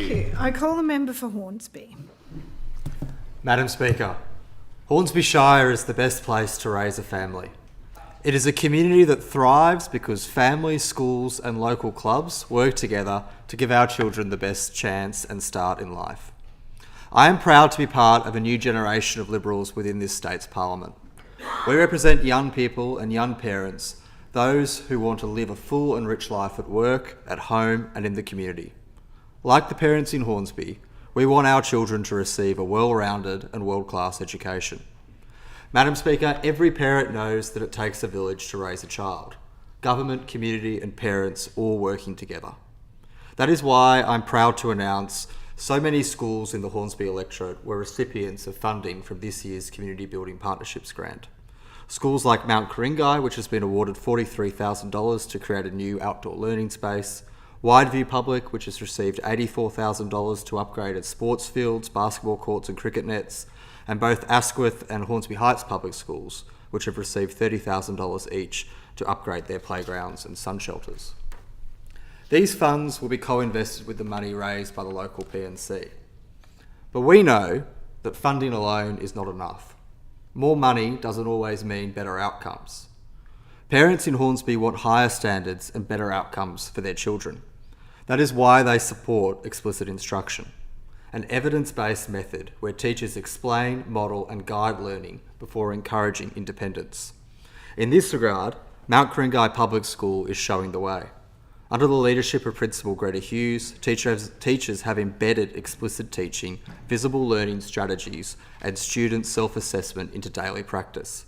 Thank you. I call the member for Hornsby. Madam Speaker, Hornsby Shire is the best place to raise a family. It is a community that thrives because families, schools and local clubs work together to give our children the best chance and start in life. I am proud to be part of a new generation of Liberals within this state's parliament. We represent young people and young parents, those who want to live a full and rich life at work, at home and in the community. Like the parents in Hornsby, we want our children to receive a well-rounded and world-class education. Madam Speaker, every parent knows that it takes a village to raise a child. Government, community and parents all working together. That is why I'm proud to announce so many schools in the Hornsby electorate were recipients of funding from this year's Community Building Partnerships grant. Schools like Mount Ku-ring-gai, which has been awarded $43,000 to create a new outdoor learning space, Wideview Public, which has received $84,000 to upgrade its sports fields, basketball courts and cricket nets, and both Asquith and Hornsby Heights Public Schools, which have received $30,000 each to upgrade their playgrounds and sun shelters. These funds will be co-invested with the money raised by the local PNC. But we know that funding alone is not enough. More money doesn't always mean better outcomes. Parents in Hornsby want higher standards and better outcomes for their children. That is why they support explicit instruction, an evidence-based method where teachers explain, model and guide learning before encouraging independence. In this regard, Mount Ku-ring-gai Public School is showing the way. Under the leadership of Principal Greta Hughes, teachers have embedded explicit teaching, visible learning strategies and student self-assessment into daily practice.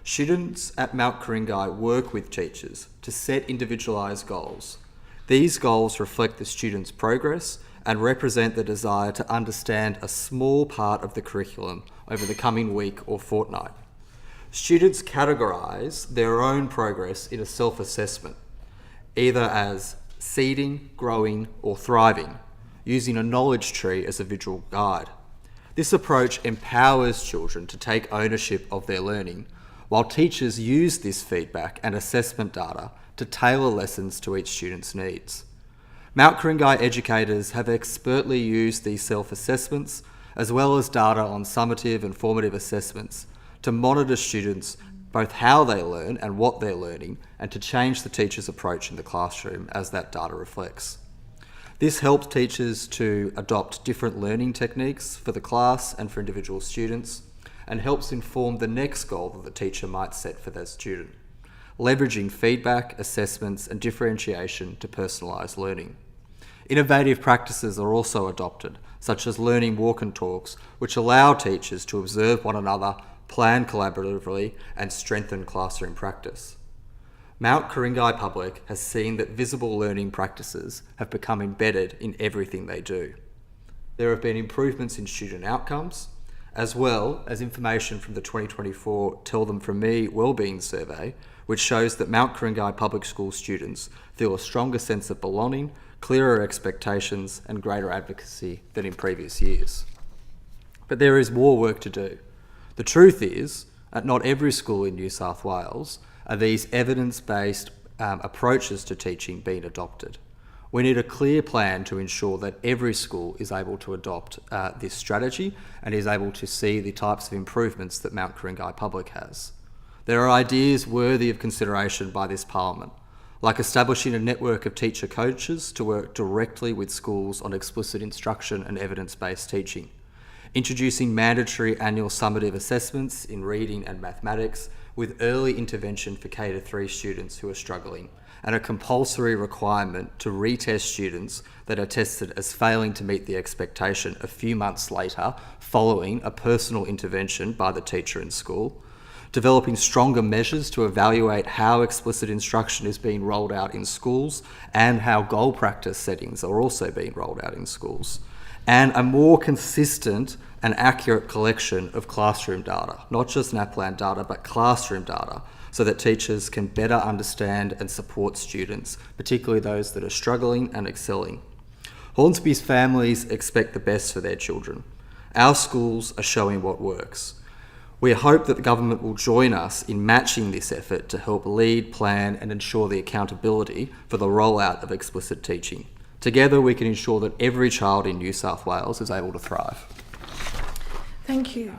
Students at Mount Ku-ring-gai work with teachers to set individualised goals. These goals reflect the students' progress and represent the desire to understand a small part of the curriculum over the coming week or fortnight. Students categorise their own progress in a self-assessment, either as seeding, growing or thriving, using a knowledge tree as a visual guide. This approach empowers children to take ownership of their learning, while teachers use this feedback and assessment data to tailor lessons to each student's needs. Mount Ku-ring-gai educators have expertly used these self-assessments, as well as data on summative and formative assessments, to monitor students both how they learn and what they're learning, and to change the teacher's approach in the classroom as that data reflects. This helps teachers to adopt different learning techniques for the class and for individual students, and helps inform the next goal that the teacher might set for their student, leveraging feedback, assessments and differentiation to personalised learning. Innovative practices are also adopted, such as learning walk and talks, which allow teachers to observe one another, plan collaboratively and strengthen classroom practice. Mount Ku-ring-gai Public has seen that visible learning practices have become embedded in everything they do. There have been improvements in student outcomes, as well as information from the 2024 Tell Them From Me Wellbeing Survey, which shows that Mount Ku-ring-gai Public School students feel a stronger sense of belonging, clearer expectations and greater advocacy than in previous years. But there is more work to do. The truth is, at not every school in New South Wales are these evidence-based approaches to teaching being adopted. We need a clear plan to ensure that every school is able to adopt this strategy and is able to see the types of improvements that Mount Ku-ring-gai Public has. There are ideas worthy of consideration by this Parliament, like establishing a network of teacher coaches to work directly with schools on explicit instruction and evidence-based teaching, introducing mandatory annual summative assessments in reading and mathematics with early intervention for K-3 students who are struggling, and a compulsory requirement to retest students that are tested as failing to meet the expectation a few months later following a personal intervention by the teacher in school, developing stronger measures to evaluate how explicit instruction is being rolled out in schools and how goal practice settings are also being rolled out in schools, and a more consistent and accurate collection of classroom data, not just NAPLAN data, but classroom data, so that teachers can better understand and support students, particularly those that are struggling and excelling. Hornsby's families expect the best for their children. Our schools are showing what works. We hope that the government will join us in matching this effort to help lead, plan and ensure the accountability for the rollout of explicit teaching. Together, we can ensure that every child in New South Wales is able to thrive. Thank you.